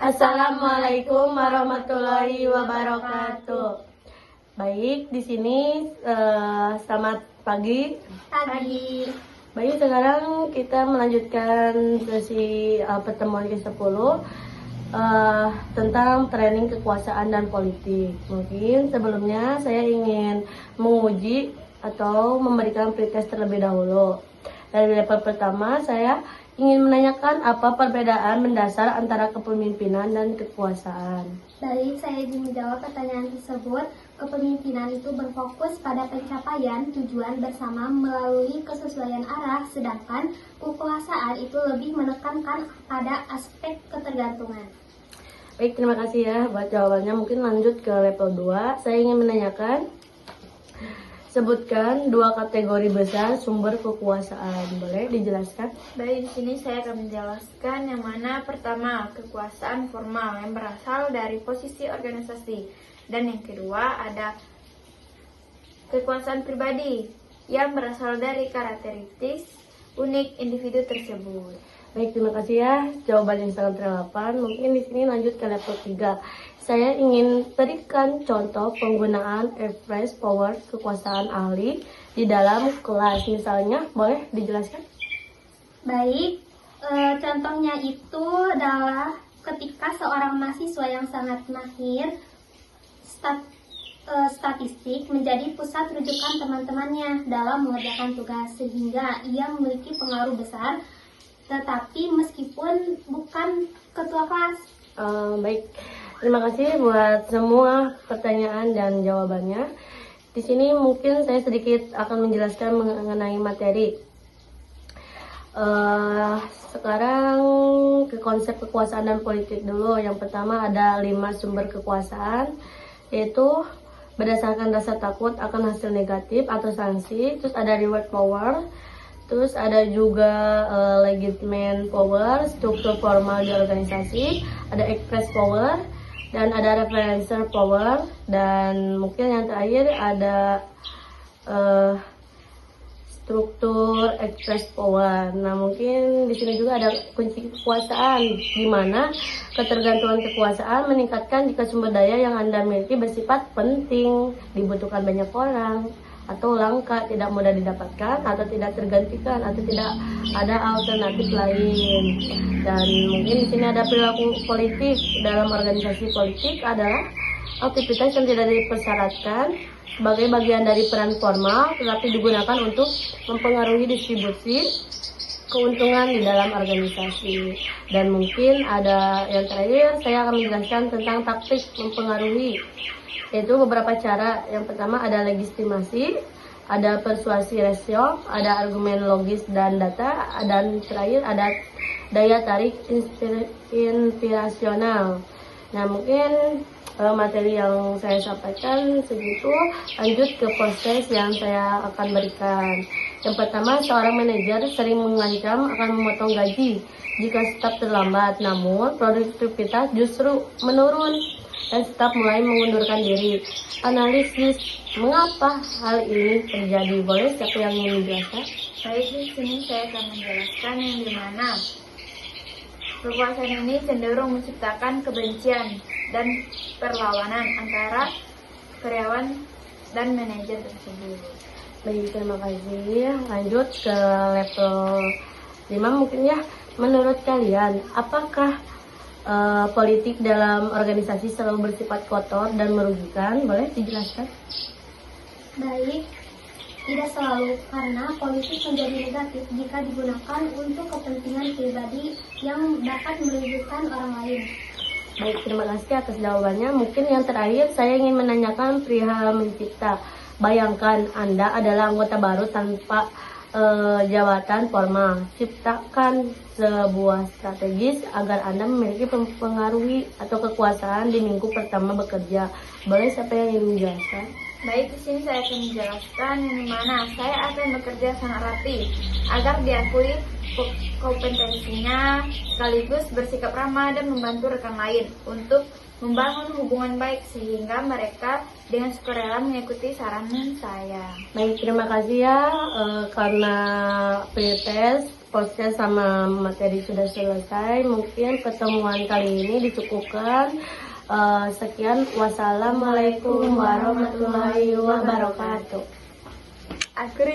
Assalamualaikum warahmatullahi wabarakatuh. Baik, di sini selamat pagi. Baik, sekarang kita melanjutkan sesi pertemuan ke-10 tentang training kekuasaan dan politik. Mungkin sebelumnya saya ingin menguji atau memberikan pretest terlebih dahulu. Dari level pertama, saya ingin menanyakan apa perbedaan mendasar antara kepemimpinan dan kekuasaan. Baik, saya izin menjawab pertanyaan tersebut. Kepemimpinan itu berfokus pada pencapaian tujuan bersama melalui kesesuaian arah, sedangkan kekuasaan itu lebih menekankan pada aspek ketergantungan. Baik, terima kasih ya buat jawabannya. Mungkin lanjut ke level 2. Saya ingin menanyakan, sebutkan 2 kategori besar sumber kekuasaan. Boleh dijelaskan? Baik, di sini saya akan menjelaskan yang mana pertama, kekuasaan formal yang berasal dari posisi organisasi. Dan yang kedua ada kekuasaan pribadi yang berasal dari karakteristik unik individu tersebut. Baik, terima kasih ya. Jawaban yang sangat relevan. Mungkin di sini lanjut ke level 3. Saya ingin berikan contoh penggunaan express power kekuasaan ahli di dalam kelas. Misalnya, boleh dijelaskan? Baik, contohnya itu adalah ketika seorang mahasiswa yang sangat mahir statistik menjadi pusat rujukan teman-temannya dalam mengerjakan tugas, sehingga ia memiliki pengaruh besar, tetapi meskipun bukan ketua kelas. Baik, terima kasih buat semua pertanyaan dan jawabannya. Di sini mungkin saya sedikit akan menjelaskan mengenai materi. Sekarang ke konsep kekuasaan dan politik dulu. Yang pertama ada 5 sumber kekuasaan, yaitu berdasarkan rasa takut akan hasil negatif atau sanksi. Terus ada reward power. Terus ada juga legitimate power, struktur formal di organisasi, ada express power, dan ada referencer power, dan mungkin yang terakhir ada struktur express power. Nah, mungkin di sini juga ada kunci kekuasaan, di mana ketergantungan kekuasaan meningkatkan jika sumber daya yang Anda miliki bersifat penting, dibutuhkan banyak orang, atau langka, tidak mudah didapatkan, atau tidak tergantikan, atau tidak ada alternatif lain. Dan mungkin di sini ada perilaku politik. Dalam organisasi politik adalah aktivitas yang tidak dipersyaratkan sebagai bagian dari peran formal, tetapi digunakan untuk mempengaruhi distribusi keuntungan di dalam organisasi. Dan mungkin ada yang terakhir, saya akan menjelaskan tentang taktik mempengaruhi, yaitu beberapa cara. Yang pertama ada legitimasi, ada persuasi rasio, ada argumen logis dan data, dan terakhir ada daya tarik inspirasional. Nah, mungkin materi yang saya sampaikan segitu. Lanjut ke proses yang saya akan berikan. Yang pertama, seorang manajer sering mengancam akan memotong gaji jika staf terlambat, namun produktivitas justru menurun dan staf mulai mengundurkan diri. Analisis mengapa hal ini terjadi? Boleh siapa yang ingin menjelaskan? Baik, di sini saya akan menjelaskan yang dimana kekuasaan ini cenderung menciptakan kebencian dan perlawanan antara karyawan dan manajer tersebut. Baik, terima kasih. Lanjut ke level 5 mungkin ya. Menurut kalian, apakah politik dalam organisasi selalu bersifat kotor dan merugikan? Boleh dijelaskan? Baik, tidak selalu, karena politik menjadi negatif jika digunakan untuk kepentingan pribadi yang dapat merugikan orang lain. Baik, terima kasih atas jawabannya. Mungkin yang terakhir saya ingin menanyakan perihal mencipta. Bayangkan Anda adalah anggota baru tanpa jabatan formal. Ciptakan sebuah strategis agar Anda memiliki mempengaruhi atau kekuasaan di minggu pertama bekerja. Boleh siapa yang ingin menjelaskan? Baik, di sini saya akan menjelaskan yang mana saya akan bekerja sangat rapi agar diakui kompetensinya, sekaligus bersikap ramah dan membantu rekan lain untuk membangun hubungan baik sehingga mereka dengan sukarela mengikuti saran saya. Baik, terima kasih ya karena pretest podcast sama materi sudah selesai. Mungkin pertemuan kali ini dicukupkan. Sekian, wassalamualaikum warahmatullahi wabarakatuh. Akhirnya